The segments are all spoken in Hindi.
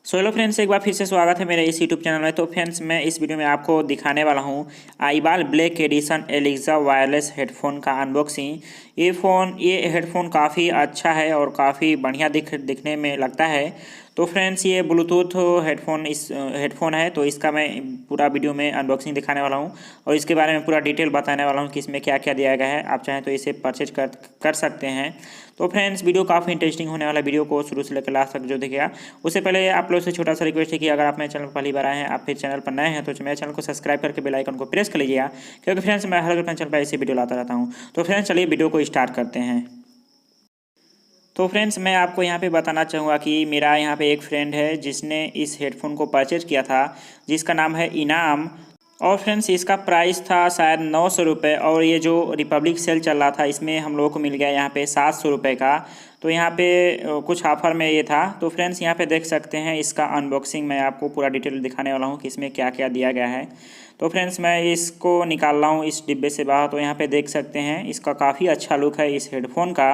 सो हेलो फ्रेंड्स, एक बार फिर से स्वागत है मेरे इस यूट्यूब चैनल में। तो फ्रेंड्स, मैं इस वीडियो में आपको दिखाने वाला हूँ iBall black edition Alexa wireless headphone का अनबॉक्सिंग। ये हेडफोन काफ़ी अच्छा है और काफ़ी बढ़िया दिखने में लगता है। तो फ्रेंड्स, ये ब्लूटूथ हेडफोन है, तो इसका मैं पूरा वीडियो में अनबॉक्सिंग दिखाने वाला हूँ और इसके बारे में पूरा डिटेल बताने वाला हूँ कि इसमें क्या क्या दिया गया है। आप चाहें तो इसे परचेज कर सकते हैं। तो फ्रेंड्स, वीडियो काफ़ी इंटरेस्टिंग होने वाला। वीडियो को शुरू से लेकर लास्ट तक जो देखिएगा। उससे पहले आप लोग से छोटा सा रिक्वेस्ट है कि अगर आप मेरे चैनल पर पहली बार आए हैं, आप फिर चैनल पर नए हैं, तो मेरे चैनल को सब्सक्राइब करके बेल आइकन को प्रेस कर लीजिएगा, क्योंकि फ्रेंड्स मैं हर अपने चैनल पर ऐसे वीडियो लाता रहता हूँ। तो फ्रेंड्स, चलिए वीडियो को स्टार्ट करते हैं। तो फ्रेंड्स, मैं आपको यहाँ पे बताना चाहूँगा कि मेरा यहाँ पे एक फ्रेंड है जिसने इस हेडफोन को परचेज किया था, जिसका नाम है इनाम। और फ्रेंड्स, इसका प्राइस था शायद 900 रुपये, और ये जो रिपब्लिक सेल चल रहा था इसमें हम लोगों को मिल गया यहाँ पे 700 रुपये का। तो यहाँ पे कुछ ऑफर में ये था। तो फ्रेंड्स, यहाँ पे देख सकते हैं इसका अनबॉक्सिंग मैं आपको पूरा डिटेल दिखाने वाला हूँ कि इसमें क्या क्या दिया गया है। तो फ्रेंड्स, मैं इसको निकाल रहा हूँ इस डिब्बे से बाहर। तो यहाँ पे देख सकते हैं इसका काफ़ी अच्छा लुक है इस हेडफोन का।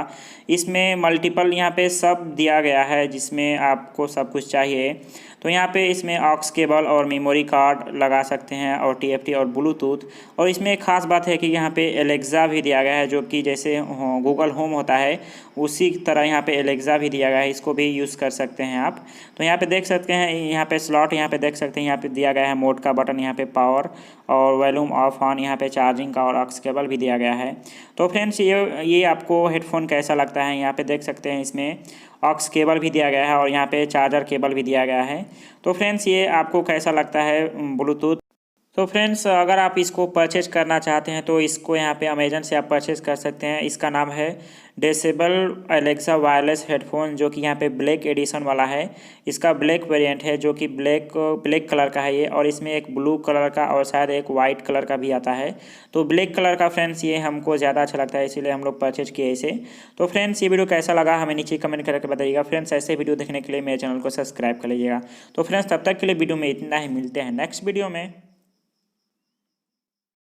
इसमें मल्टीपल यहाँ पे सब दिया गया है जिसमें आपको सब कुछ चाहिए। तो यहाँ पे इसमें ऑक्स केबल और मेमोरी कार्ड लगा सकते हैं, और TFT और ब्लूटूथ। और इसमें एक ख़ास बात है कि यहाँ पे एलेक्सा भी दिया गया है, जो कि जैसे गूगल होम होता है उसी तरह यहाँ पे एलेक्सा भी दिया गया है। इसको भी यूज़ कर सकते हैं आप। तो यहाँ पे देख सकते हैं, यहाँ पे स्लॉट यहाँ पे देख सकते हैं, यहाँ पे दिया गया है मोड का बटन, यहाँ पे पावर और वॉल्यूम ऑफ ऑन, यहाँ पे चार्जिंग का और ऑक्स केबल भी दिया गया है। तो फ्रेंड्स, ये आपको हेडफोन कैसा लगता है, यहाँ पे देख सकते हैं इसमें ऑक्स केबल भी दिया गया है और यहाँ पे चार्जर केबल भी दिया गया है। तो फ्रेंड्स, ये आपको कैसा लगता है ब्लूटूथ। तो फ्रेंड्स, अगर आप इसको परचेज करना चाहते हैं तो इसको यहाँ पे अमेजन से आप परचेज कर सकते हैं। इसका नाम है डेसिबल एलेक्सा वायरलेस हेडफोन, जो कि यहाँ पे ब्लैक एडिशन वाला है। इसका ब्लैक वेरिएंट है, जो कि ब्लैक कलर का है ये, और इसमें एक ब्लू कलर का और शायद एक वाइट कलर का भी आता है। तो ब्लैक कलर का फ्रेंड्स ये हमको ज़्यादा अच्छा लगता है, इसीलिए हम लोग परचेज किए इसे। तो फ्रेंड्स, ये वीडियो कैसा लगा हमें नीचे कमेंट करके बताइएगा। फ्रेंड्स, ऐसे वीडियो देखने के लिए मेरे चैनल को सब्सक्राइब कर लीजिएगा। तो फ्रेंड्स, तब तक के लिए वीडियो में इतना ही, मिलते हैं नेक्स्ट वीडियो में।